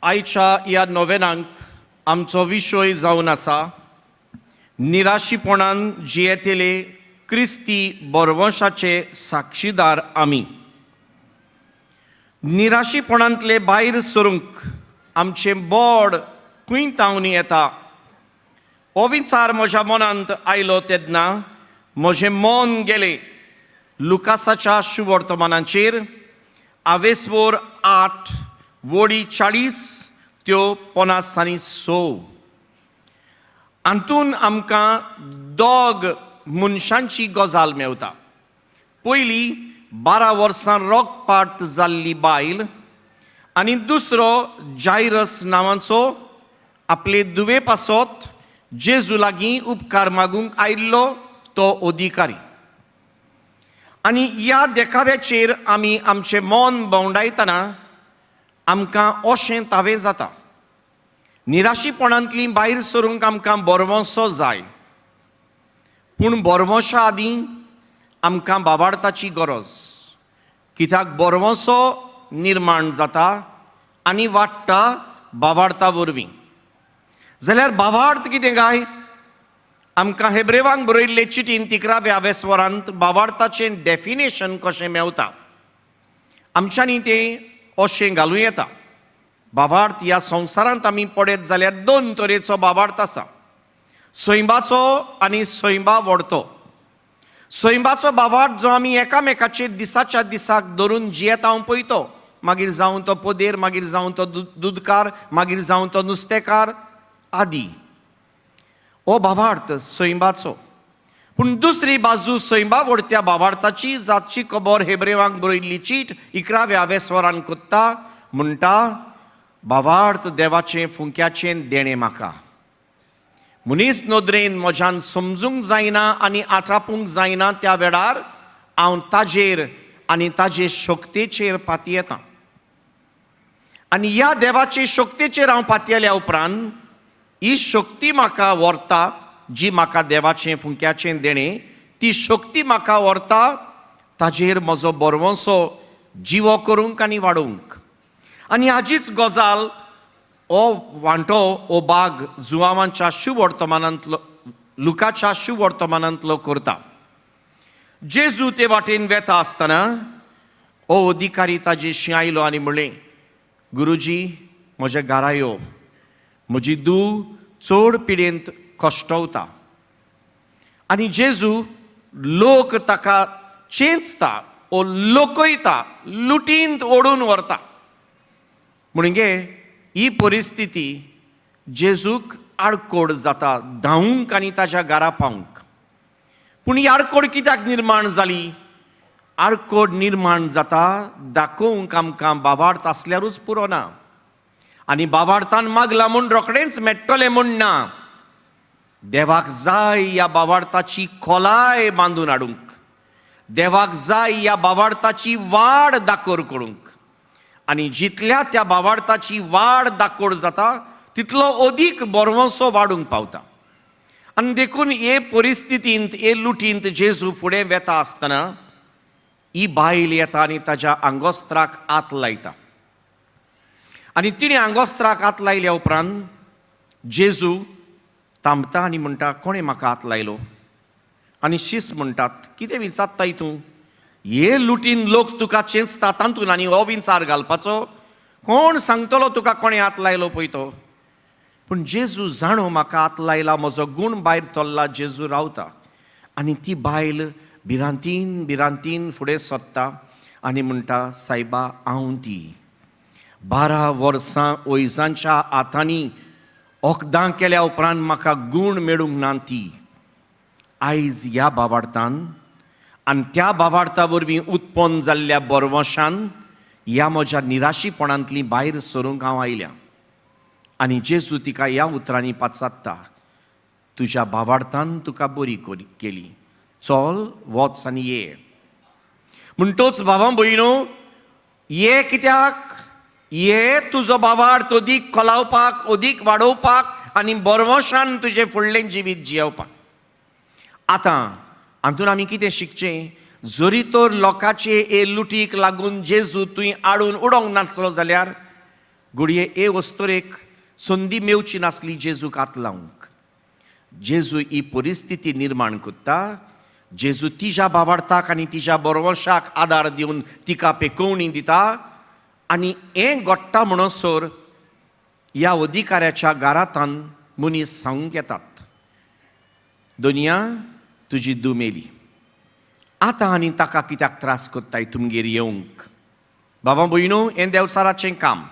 आयच्या ह्या नोवेनांक आमचो विशय जावन आसा निराशीपणान जियेतेले क्रिस्ती बरवंशाचे साक्षीदार आमी. निराशीपणांतले भायर सरूंक आमचें बोड कुंयतावन येता. हो विचार म्हज्या मनांत आयलो तेन्ना म्हजें मन गेलें लुकासाच्या शुवर्तमानाचेर आवेसवोर 8 वडी 40 त्यो 50-6. हातून आमकां दोग मनशांची गजाल मेवता. पयली 12 वर्सां रोगपाट जाल्ली बायल आनी दुसरो जायरस नांवाचो आपले दुवे पासत जेजू लागीं उपकार मागूंक आयिल्लो तो अधिकारी. आनी ह्या देखाव्याचेर आमी आमचें मन भोंवडायतना आमकां अशें तावें जाता. निराशीपणांतली भायर सरूंक आमकां बरवंसो जाय, पूण बरवंशा आदीं आमकां बाबार्ताची गरज. कित्याक बरवंसो निर्माण जाता आनी वाडटा बाबार्ता वरवीं. जाल्यार बाबार्थ कितें काय? आमकां हेब्रेवांक बरयल्ले चिटीन 11व्या वेस्वरांत बाबार्थाचें डेफिनेशन कशें मेवता. आमच्यांनी तें अशें घालूं येता. बाबार्थ ह्या संवसारांत आमी पळयत जाल्यार 2 तरेचो बाबार्थ आसा, सैमाचो आनी सैमा व्हडतो. सैमाचो बाबार्थ जो आमी एकामेकाचे दिसाच्या दिसाक धरून जियेता पळयतो, मागीर जावं तो पोदेर, मागीर जावं तो दूदकार, मागीर जावं तो नुस्तेकार आदी. हो बाबार्थ सैमाचो. पूण दुसरी बाजू सैमा व्हडत्या बाबार्थाची जाची खबर हेब्रेवांक बरयल्ली चीट 11व्या वेस्वरान कोत्ता. म्हणटा बाबार्थ देवाचें फुंक्याचें देणें म्हाका. मनीस नदरेन म्हज्यान समजूंक जायना आनी आटापूंक जायना त्या वेळार हांव ताजेर आनी ताजे शक्तीचेर पातयेतां. आनी ह्या देवाचे शक्तीचेर हांव पातयेल्या उपरांत ही शक्ती म्हाका व्हरता, जी म्हाका देवाचें फुंक्याचें देणें, ती शक्ती म्हाका व्हरता ताजेर म्हजो बरवंसो जिवो करूंक आनी वाडोवंक. आनी हाचीच गजाल हो वांटो हो भाग जुवांवांच्या शुवर्तमानांतलो लुकाच्या शुवर्तमानांतलो करता. जेजू ते वाटेन वेता आसतना हो अधिकारी ताजेशी आयलो आनी म्हणलें, गुरुजी म्हज्या घरा यो, म्हजी धूव चड पिडेंत कश्टवता. आनी जेजू लोक ताका चेंचता ओ लोकयता, लुटींत ओडून व्हरता. म्हणजे ही परिस्थिती जेजूक आडकोड जाता धांवूंक आनी ताच्या घरा पावंक. पूण ही आडकोड कित्याक निर्माण जाली? आडकोड निर्माण जाता दाखोवंक आमकां बाबार्थ आसल्यारूच पुरो ना. आनी बाबार्थान मागला म्हूण रोखडेंच मेट्टलें म्हूण ना. देवाक जाय ह्या बाबार्थाची खोलाय बांदून हाडूंक, देवाक जाय ह्या बाबार्थाची वाड दाखोर करूंक. आनी जितल्या त्या बाबार्थाची वाड दाखोड जाता तितलो अदीक बरवंसो वाडूंक पावता. आनी देखून हे परिस्थितींत हे लुटींत जेजू फुडें वेता आसतना ही बायल येता आनी ताच्या आंगोस्त्राक हात लायता. आनी तिणें आंगोस्त्राक हात लायल्या उपरांत जेजू थांबता आनी म्हणटा, कोणें म्हाका हात लायलो? आनी शिस म्हणटात, कितें विचारता हितूं? हे लुटीन लोक तुका चेंचता तातूंत आनी हो विचार घालपाचो? कोण सांगतलो तुका कोणें हात लायलो पळय तो? पूण जेजू जाणो म्हाका हात लायला, म्हजो गूण भायर तोल्ला. जेजू रावता आनी ती बायल भिरांतीन भिरांतीन फुडें सरता आनी म्हणटा, सायबा हांव ती. 12 वर्सां ओयजांच्या हातांनी वखदां केल्या उपरांत म्हाका गूण मेळूंक ना ती. आयज ह्या बाबार्थान आनी त्या बाबार्था वरवीं उत्पन्न जाल्ल्या बरवंशान ह्या म्हज्या निराशीपणांतली भायर सरूंक हांव आयल्यां. आनी जेजू तिका ह्या उतरांनी पाचारता, तुज्या बाबार्थान तुका बरी केली, चल वच आनी ये. म्हणटोच भावा भयणो, ये कित्याक? ये तुजो बाबार्थ अदीक खोलावपाक, अदीक वाडोवपाक आनी बरवंशान तुजें फुडलें जिवीत जियेवपाक. आतां हातून आमी कितें शिकचें? जरी तर लोकांचे हे लुटीक लागून जेजू तुवें आडून उडोवंक नासलो जाल्यार गुडये ए वस्तोरेक संदी मेवची नासली जेजूक हात लावंक. जेजू ही परिस्थिती निर्माण करता. जेजू तिच्या बाबार्थाक आनी तिच्या बरवंशाक आदार दिवन तिका पेकोवणी दिता. आनी हें घडटा म्हणसर ह्या अधिकाऱ्याच्या घरांतान मनीस सांगूंक येतात, दुनिया तुजी दुमेली, आतां आनी ताका कित्याक त्रास कोत्ताय तुमगेर येवंक. बाबा भयणो, हें देवचाराचें काम.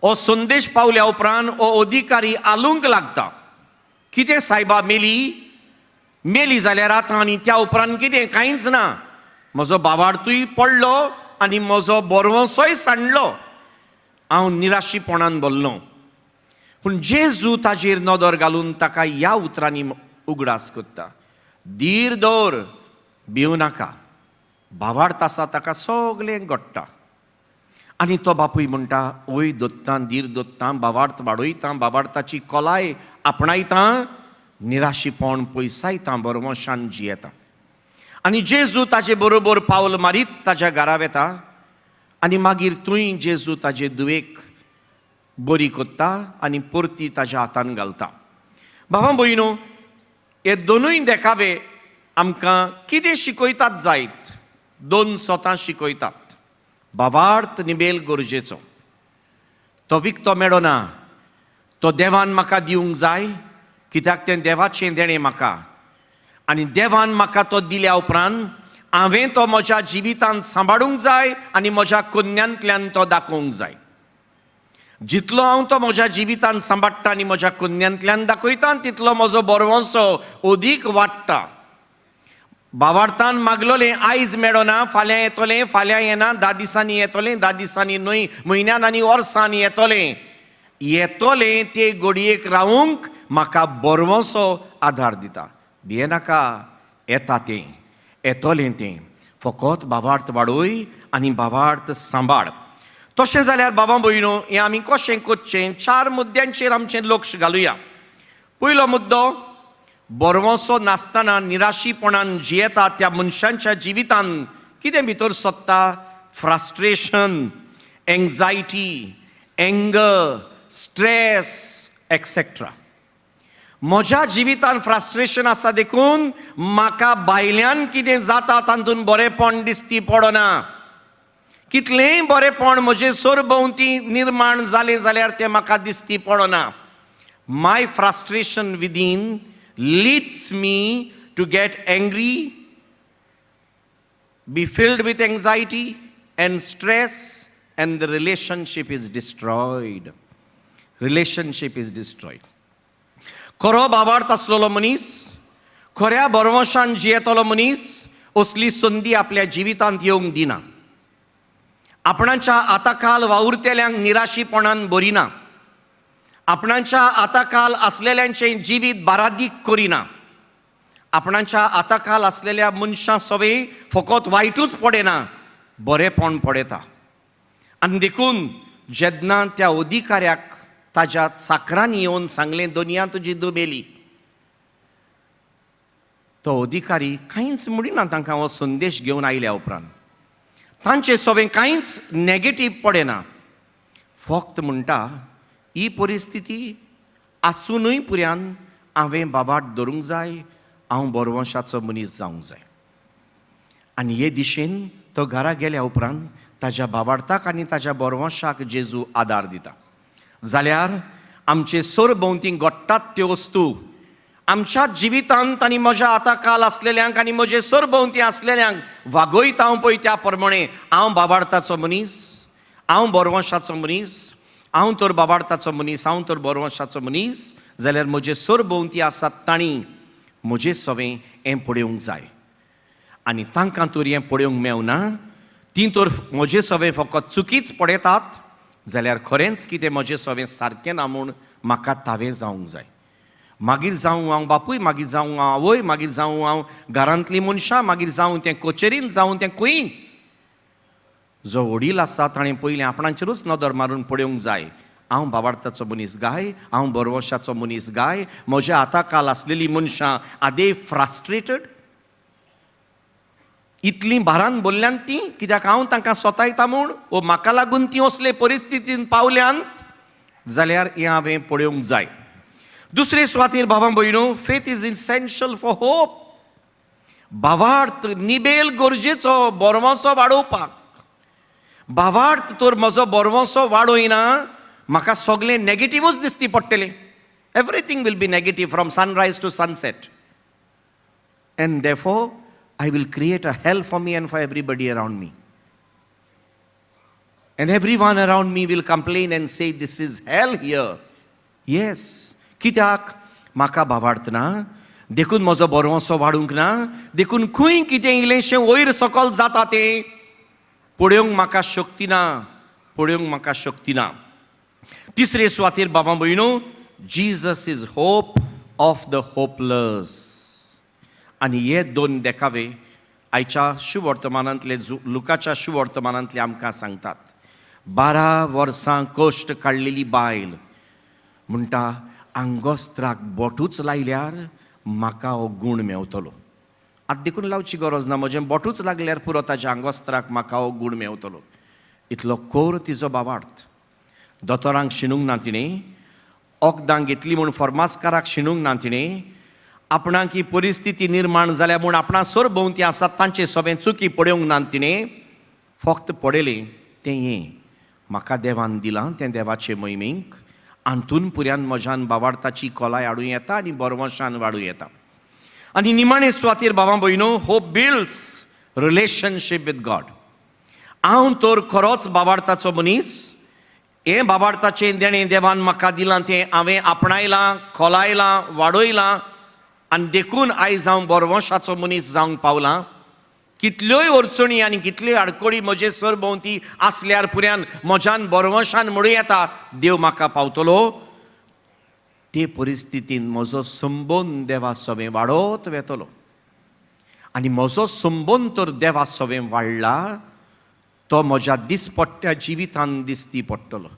हो संदेश पावल्या उपरांत हो अधिकारी आलूंक लागता. कितें सायबा मेली जाल्यार आतां आनी त्या उपरांत कितें कांयच ना. म्हजो बाबार्थूय पडलो आनी म्हजो बरवंसोय सांडलो. हांव निराशीपणान भरलो. पूण जेजू ताजेर नदर घालून ताका ह्या उतरांनी उगडास करता, धीर दवर, भिवू नाका. बाबार्थ आसा ताका सगळें घडटा. आनी तो बापूय म्हणटा, ओय दोत्तां, धीर दोत्तां, बाबार्थ वाडयतां, बाबार्थाची कोलाय आपणायतां, निराशीपण पयसायतां, बरवंशान जियेता. आनी जेजू ताजे बरोबर पावल मारीत ताच्या घरा वेता. आनी मागीर थंय जेजू ताजे दुवेक बरी कोत्ता आनी परती ताज्या हातान घालता. बाबा भयणो, हे दोनूय देखावे आमकां कितें शिकयतात जायत. दोन स्वता शिकयतात. बाबार्थ निबेल गरजेचो. तो विकतो मेळना. तो देवान म्हाका दिवंक जाय, कित्याक तें देवाचें देणें म्हाका. आनी देवान म्हाका तो दिल्या उपरांत हांवें तो म्हज्या जिवितांत सांबाळूंक जाय आनी म्हज्या कन्यांतल्यान तो दाखोवंक जाय. जितलो हांव तो म्हज्या जिवितांत सांबाळटा आनी म्हज्या कन्यांतल्यान दाखयता, तितलो म्हजो बरवंसो अदीक वाडटा. बाबार्थान मागलोलें आयज मेळना, फाल्यां येतोलें, फाल्यां येना, 10 दिसांनी येतोलें, 10 दिसांनी न्हय, म्हयन्यान आनी वर्सांनी येतोलें. येतोलें ते घडयेक रावूंक म्हाका बरवंसो आदार दिता. भियेनाका, येता तें, येतोलें तें. फकत बाबार्थ वाडय आनी बाबार्थ सांबाळ. तशें जाल्यार बाबा भयणो, हें आमी कशें करचें? 4 मुद्द्यांचेर आमचें लक्ष घालुया. पयलो मुद्दो, बरवंसो नासतना निराशीपणान जियेता त्या मनशांच्या जिवितांत कितें भितर सोदता? Frustration, anxiety, anger, stress etcetera. म्हज्या जिवितांत फ्रस्ट्रेशन आसा देखून म्हाका भायल्यान कितें जाता तातूंत बरेंपण दिसती पडना. कितलेंय बरेंपण म्हजे सरभोंवती निर्माण जालें जाल्यार तें म्हाका दिसती पडना. My frustration within leads me to get angry, be filled with anxiety and stress, and the relationship is destroyed. Relationship is destroyed. खरो बाबार्थ आसलेलो मनीस, खऱ्या बरवंशान जियेतलो मनीस असली संदी आपल्या जिवितांत येवंक दिना. आपणाच्या आताकाल वावुरतेल्यांक निराशीपणान भरिना. आपणाच्या आताकाल आसलेल्यांचें जिवीत बारादीक करिना. आपणाच्या आताकाल आसलेल्या मनशां सवें फकत वायटूच पडना, बरेंपण पडयता. आनी देखून जेन्ना त्या अधिकाऱ्याक ताज्या चाकरांनी येवन सांगलें, दुनिया तुजी दुबेली, तो अधिकारी कांयच म्हणिना तांकां हो संदेश घेवन आयल्या उपरांत. तांचें सवें कांयच नॅगेटीव पडना. फक्त म्हणटा, ही परिस्थिती आसूनय पुऱ्यान हांवें बाबार्थ धरूंक जाय, हांव बरवंशाचो मनीस जावंक जाय. आनी हे दिशेन तो घरा गेल्या उपरांत ताज्या बाबार्थाक आनी ताज्या बरवंशाक जेजू आदार दिता. जाल्यार आमचे सरभोंवती घडटात त्यो वस्तू आमच्या जिवितांत आनी म्हज्या आताकाल आसलेल्यांक आनी म्हजे सरभोंवती आसलेल्यांक वागयता हांव पळय त्या प्रमाणे हांव बाबार्थाचो मनीस, हांव बरवंशाचो मनीस, हांव तर बाबार्थाचो मनीस, हांव तर बरवंशाचो मनीस, जाल्यार म्हजे सरभोंवती आसात तांणी म्हजें सवें हें पळोवंक जाय. आनी तांकां तर हें पळोवंक मेवना. तीं तर म्हजें सवें फकत चुकीच पळयतात. जाल्यार खरेंच कितें म्हजें सवें सारकें ना म्हूण म्हाका तावें जावंक जाय. मागीर जावं हांव बापूय, मागीर जावं हांव आवय, मागीर जावं हांव घरांतलीं मनशां, मागीर जावं तें कचेरीन, जावं तें खंयी. जो वडील आसा ताणें पयलें आपणाचेरूच नदर मारून पळोवंक जाय. हांव बाबार्थाचो मनीस गाय, हांव बरवंशाचो मनीस गाय. म्हज्या आताकाल आसलेलीं मनशां आदे फ्रस्ट्रेटेड, इतली भारान बोल्ल्यान ती, कित्याक हांव तांकां सोतायता म्हूण वो म्हाका लागून ती असले परिस्थितीन पावल्यांत, जाल्यार हें हांवें पळोवंक जाय. दुसरे सुवातेर भावां भयणो, faith is essential for hope. भावार्थ निबेल गरजेचो बोरमोसो वाडोवपाक. भावार्थ तर म्हजो बोरमोसो वाडोयना, म्हाका सगळें नेगेटिव्हूच दिसती पडटलें. Everything will be negative from sunrise to sunset. And therefore I will create a hell for me and for everybody around me. And everyone around me will complain and say, this is hell here. Yes. कित्याक म्हाका भावार्थ ना, देखून म्हजो बोरमोसो वाडूंक ना, देखून खंय कितें इल्लेशें वयर सकयल जाता तें पळोवंक म्हाका शक्ती ना, पळोवंक म्हाका शक्ती ना. तिसरे सुवातेर बाबा भयणो, Jesus is hope of the hopeless. आनी हे दोन देखावे आयच्या शुवर्तमानांतले लुकाच्या शुवर्तमानांतले आमकां सांगतात. 12 वर्सां कश्ट काडलेली बायल म्हणटा, आंगोस्त्राक बोटूच लायल्यार म्हाका हो गूण मेवतलो. आतां देखून लावची गरज ना, म्हजें बोटूच लागल्यार पुरो ताच्या आंगोस्त्राक म्हाका हो गूण मेवतलो. इतलो कोर तिचो भावार्थ. दोतोरांक शिणूंक ना तिणें, वखदां घेतली म्हूण फर्मासकाराक शिणूंक ना तिणें, आपणाक ही परिस्थिती निर्माण जाल्या म्हूण आपणा सरभोंवती आसात तांचे सगळें चुकी पळोवंक ना तिणें. फक्त पळयलें तें हें, म्हाका देवान दिलां तें देवाचे मोहिमेक, हातून पुऱ्यान म्हज्यान भावार्थाची खोलाय हाडूं येता आनी बोरमोशान वाडूं येता. आनी निमाणे सुवातेर भावां भयणो, hope builds relationship with God. हांव तर खरोच भावार्थाचो मनीस, हें भावार्थाचें देणें देवान म्हाका दिलां तें हांवें आपणायलां, खोलायलां, वाडयलां, आनी देखून आयज हांव बोरमोशाचो मनीस जावंक पावलां. कितल्योय अडचणी आनी कितल्योय आडकोळी म्हजे सरभोंवती आसल्यार पुऱ्यान म्हज्यान बोरमोशान म्हणूं येता, देव म्हाका पावतलो. ते परिस्थितीन म्हजो संबंद देवा सोबें वाडत वेतलो. आनी म्हजो संबंद तर देवा सोबें वाडला, तो म्हज्या दिसपट्ट्या जिवितांत दिसती पडटलो.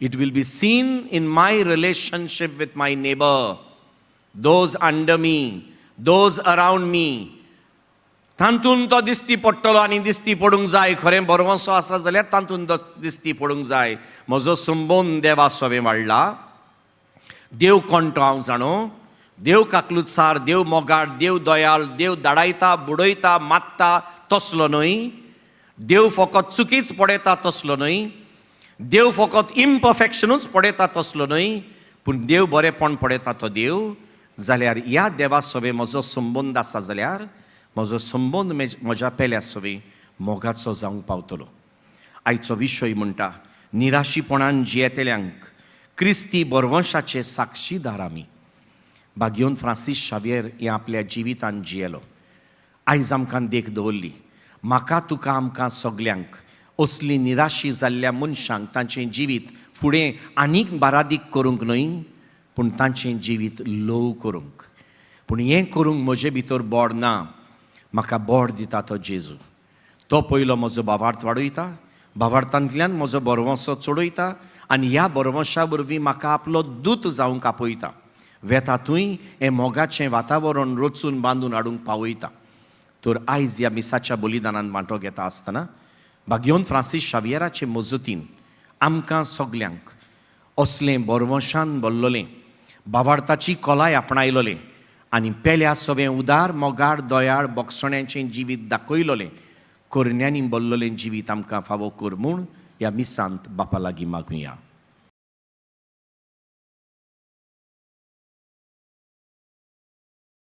It will be seen in my relationship with my neighbour, those under me, those around me. तांतून तो दिसती पडटलो आनी दिसती पडूंक जाय. खरें बोरमोसो आसा जाल्यार तांतून दिसती पडूंक जाय. म्हजो संबंद देवा सोबें वाडला. देव कोण तो हांव जाणो, देव काकलुतसार, देव मोगाट, देव दयाळ, देव धाडायता, बुडयता, मात्ता तसलो न्हय. देव फकत चुकीच पडयता तसलो न्हय. देव फकत इम्परफेक्शनूच पडयता तसलो न्हय. पूण देव बरेपण पडयता तो देव. जाल्यार ह्या देवा सोबें म्हजो संबंद आसा जाल्यार म्हजो संबंद म्हज्या पेल्या सोबें मोगाचो जावंक पावतलो. आयचो विशय म्हणटा, निराशीपणान जियेतल्यांक क्रिस्ती बोरमोशाचे साक्षीदार आमी. भाग्योन फ्रांसीस शावेर हें आपल्या जिवितांत जियेलो. आयज आमकां देख दवरली. म्हाका तुका आमकां सगल्यांक असली निराशी जाल्ल्या मनशांक तांचें जिवीत फुडें आनीक बारादीक करूंक न्हय, पूण तांचें जिवीत लोव करूंक. पूण हें करूंक म्हजे भितर बोड ना, म्हाका बोड दिता तो जेजू. तो पयलो म्हजो भावार्थ वाडयता, भावार्थांतल्यान म्हजो बोरमोसो चडयता, आनी ह्या बोरमोशा वरवीं म्हाका आपलो दूत जावंक आपयता. वेतातूय हें मोगाचें वातावरण रचून बांदून हाडूंक पावयता. तर आयज ह्या मिसाच्या बलिदानान वांटो घेता आसतना भाग्योन फ्रांसीस शावेराचे मजतीन आमकां सगल्यांक असलें बोरमोशान भरलोलें, भावार्थाची खोलाय आपणायलोलें आनी पेल्या सोबें उदार, मोगाड, दयाळ, बोगसण्याचें जिवीत दाखयलोलें, करण्यांनी भरलोलें जिवीत आमकां फावो कर म्हूण ह्या मिसांत बापा लागीं मागुया.